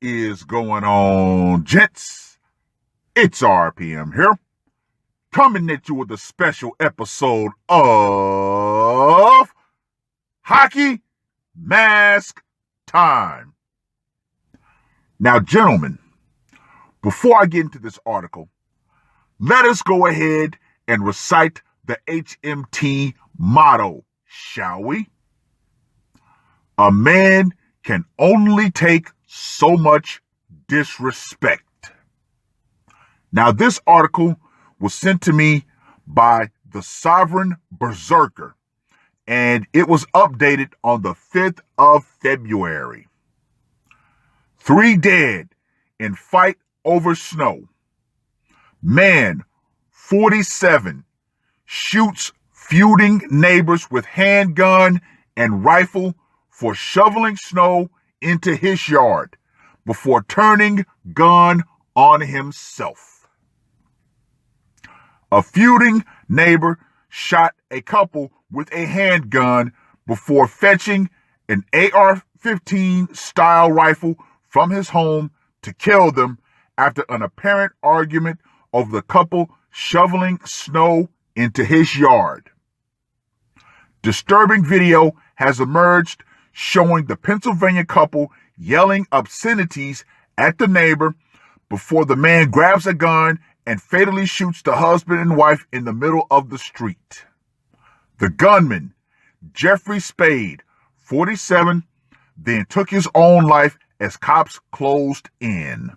is going on, gents? It's RPM here, coming at you with a special episode of Hockey Mask Time. Now, gentlemen, before I get into this article, let us go ahead and recite the HMT motto, shall we? A man can only take so much disrespect. Now, this article was sent to me by the Sovereign Berserker, and it was updated on the 5th of February. 3 dead in fight over snow. Man, 47, shoots feuding neighbors with handgun and rifle for shoveling snow into his yard before turning gun on himself. A feuding neighbor shot a couple with a handgun before fetching an AR-15 style rifle from his home to kill them after an apparent argument over the couple shoveling snow into his yard. Disturbing video has emerged showing the Pennsylvania couple yelling obscenities at the neighbor before the man grabs a gun and fatally shoots the husband and wife in the middle of the street. The gunman, Jeffrey Spade, 47, then took his own life as cops closed in.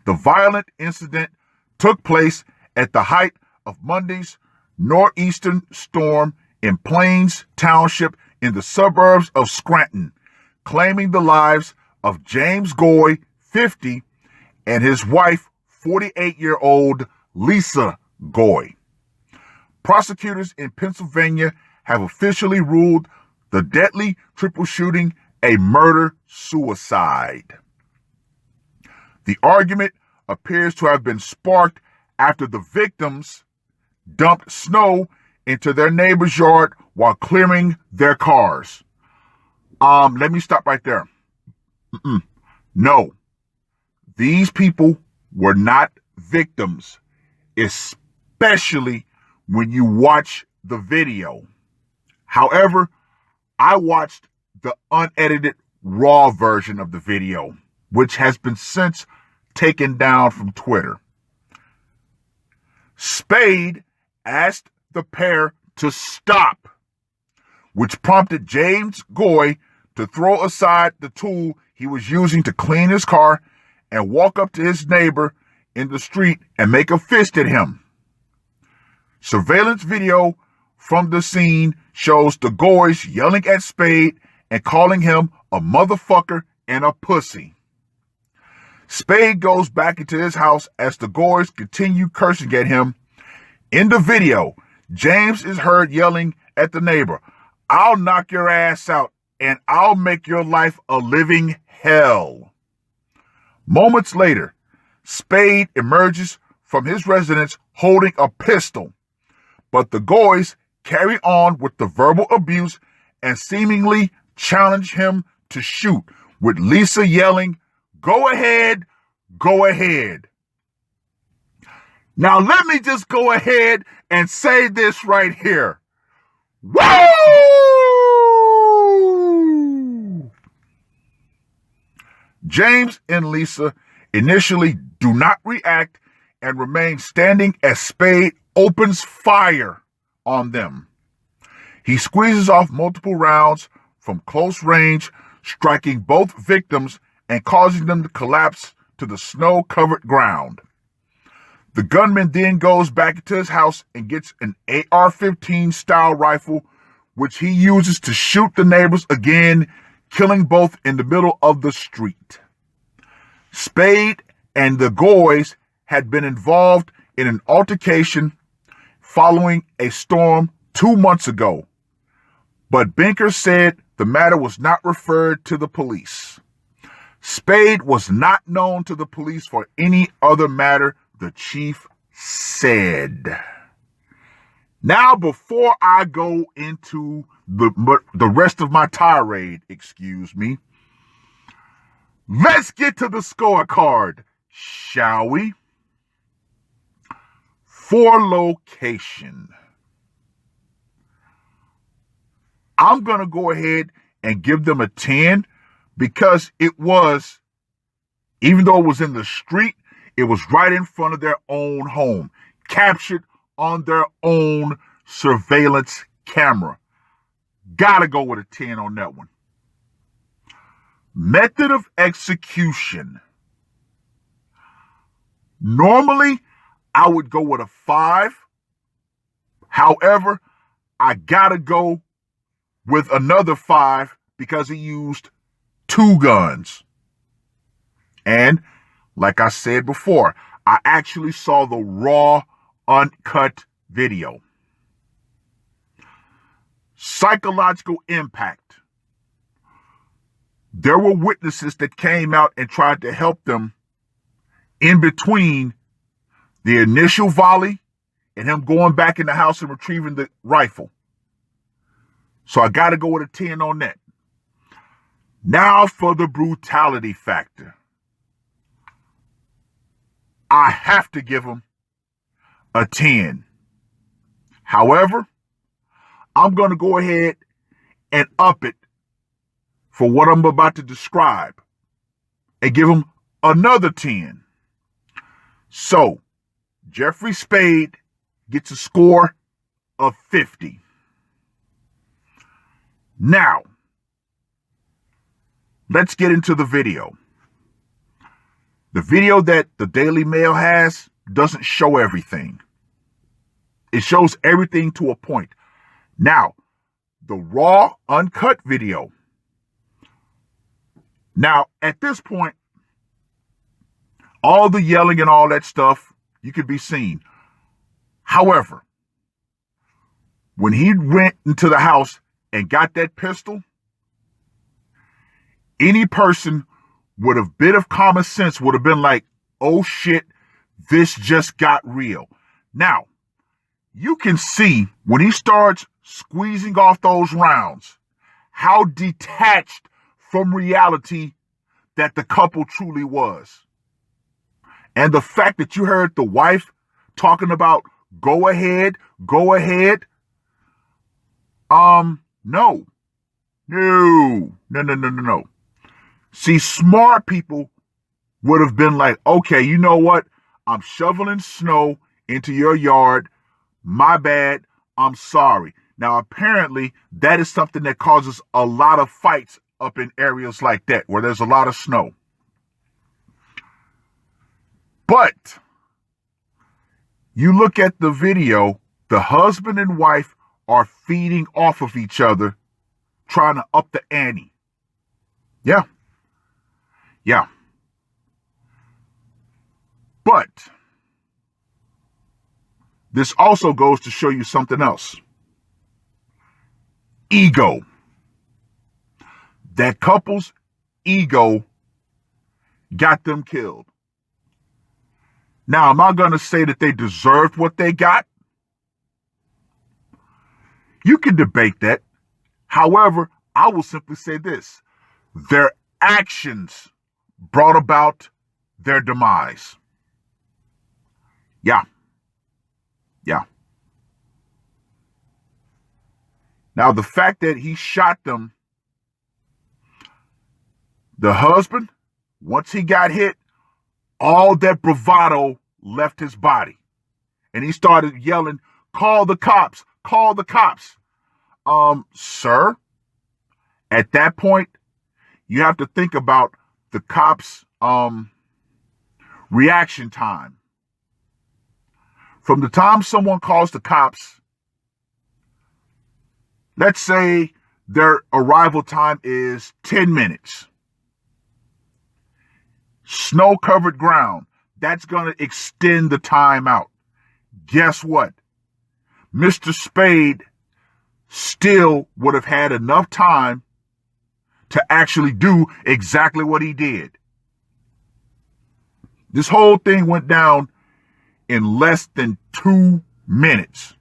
The violent incident took place at the height of Monday's northeastern storm in Plains Township in the suburbs of Scranton, claiming the lives of James Goy, 50, and his wife, 48-year-old Lisa Goy. Prosecutors in Pennsylvania have officially ruled the deadly triple shooting a murder-suicide. The argument appears to have been sparked after the victims dumped snow into their neighbor's yard while clearing their cars. Let me stop right there. No, these people were not victims, especially when you watch the video. However, I watched the unedited raw version of the video, which has been since taken down from Twitter. Spade asked the pair to stop, which prompted James Goy to throw aside the tool he was using to clean his car and walk up to his neighbor in the street and make a fist at him. Surveillance video from the scene shows the Goys yelling at Spade and calling him a motherfucker and a pussy. Spade goes back into his house as the Goys continue cursing at him. In the video, James is heard yelling at the neighbor, "I'll knock your ass out and I'll make your life a living hell." Moments later, Spade emerges from his residence holding a pistol, but the Goys carry on with the verbal abuse and seemingly challenge him to shoot, with Lisa yelling, "Go ahead, go ahead." Now let me just go ahead and say this right here. Woo! James and Lisa initially do not react and remain standing as Spade opens fire on them. He squeezes off multiple rounds from close range, striking both victims and causing them to collapse to the snow-covered ground. The gunman then goes back into his house and gets an AR-15 style rifle, which he uses to shoot the neighbors again, killing both in the middle of the street. Spade and the Goys had been involved in an altercation following a storm 2 months ago, but Binker said the matter was not referred to the police. Spade was not known to the police for any other matter, the chief said. Now, before I go into the rest of my tirade, Let's get to the scorecard, shall we? For location, I'm going to go ahead and give them a 10 because it was, even though it was in the street, it was right in front of their own home, captured on their own surveillance camera. Gotta go with a 10 on that one. Method of execution. Normally, I would go with a 5. However, I gotta go with another 5 because he used 2 guns. And like I said before, I actually saw the raw, uncut video. Psychological impact. There were witnesses that came out and tried to help them in between the initial volley and him going back in the house and retrieving the rifle. So I got to go with a 10 on that. Now for the brutality factor. I have to give him a 10. However, I'm going to go ahead and up it for what I'm about to describe and give him another 10. So, Jeffrey Spade gets a score of 50. Now, let's get into the video. The video that the Daily Mail has doesn't show everything. It shows everything to a point. Now, the raw, uncut video. Now, at this point, all the yelling and all that stuff, you could be seen. However, when he went into the house and got that pistol, any person with a bit of common sense would have been like, oh shit, this just got real. Now, you can see when he starts squeezing off those rounds, how detached from reality that the couple truly was. And the fact that you heard the wife talking about, go ahead. No. See, smart people would have been like, okay, you know what? I'm shoveling snow into your yard. My bad. I'm sorry. Now, apparently, that is something that causes a lot of fights up in areas like that where there's a lot of snow. But you look at the video, the husband and wife are feeding off of each other, trying to up the ante. Yeah. But this also goes to show you something else. Ego. That couple's ego got them killed. Now, am I going to say that they deserved what they got? You can debate that. However, I will simply say this. Their actions brought about their demise. Yeah. Now, the fact that he shot them, the husband, once he got hit, all that bravado left his body. And he started yelling, call the cops, call the cops. Sir, at that point, you have to think about the cops' reaction time. From the time someone calls the cops, let's say their arrival time is 10 minutes. Snow-covered ground, that's going to extend the time out. Guess what? Mr. Spade still would have had enough time to actually do exactly what he did. This whole thing went down in less than 2 minutes.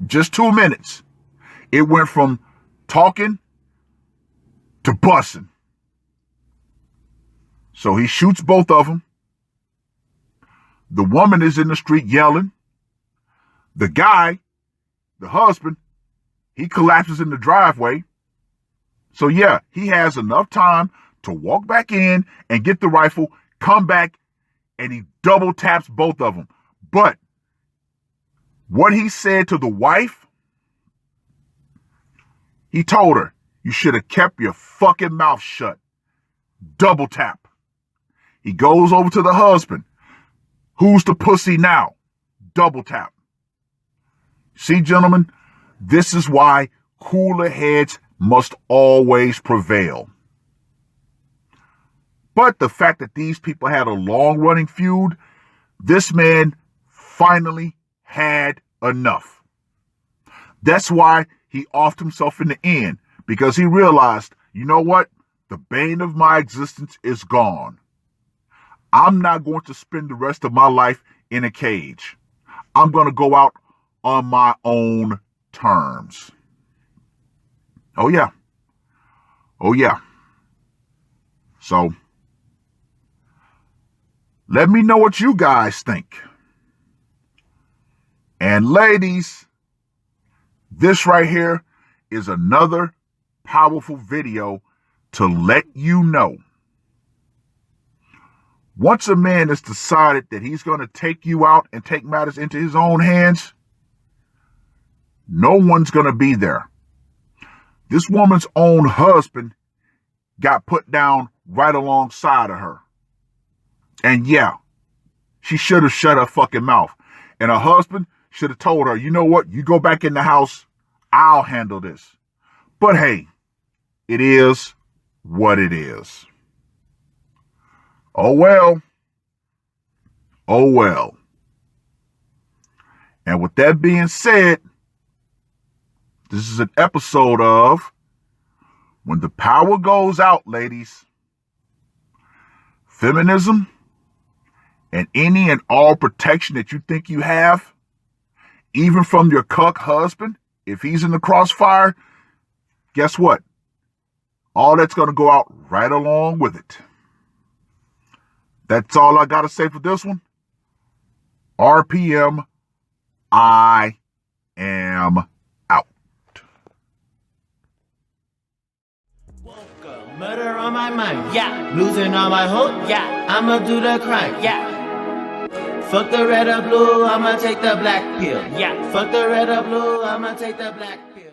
Just 2 minutes. It went from talking to bussing. So he shoots both of them. The woman is in the street yelling. The guy, the husband, he collapses in the driveway. So yeah, he has enough time to walk back in and get the rifle, come back, and he double taps both of them. But what he said to the wife, he told her, you should have kept your fucking mouth shut. Double tap. He goes over to the husband. Who's the pussy now? Double tap. See, gentlemen, this is why cooler heads must always prevail. But the fact that these people had a long-running feud, this man finally had enough. That's why he offed himself in the end, because he realized, you know what? The bane of my existence is gone. I'm not going to spend the rest of my life in a cage. I'm going to go out on my own terms. Oh, yeah. Oh, yeah. So, let me know what you guys think. And ladies, this right here is another powerful video to let you know. Once a man has decided that he's going to take you out and take matters into his own hands, no one's going to be there. This woman's own husband got put down right alongside of her. And yeah, she should have shut her fucking mouth. And her husband should have told her, you know what? You go back in the house. I'll handle this. But hey, it is what it is. Oh well. Oh well. And with that being said, this is an episode of When the Power Goes Out, ladies. Feminism and any and all protection that you think you have, even from your cuck husband, if he's in the crossfire, guess what? All that's going to go out right along with it. That's all I got to say for this one. RPM, I am out. Murder on my mind, yeah. Losing all my hope, yeah. I'ma do the crime, yeah. Fuck the red or blue, I'ma take the black pill, yeah. Fuck the red or blue, I'ma take the black pill.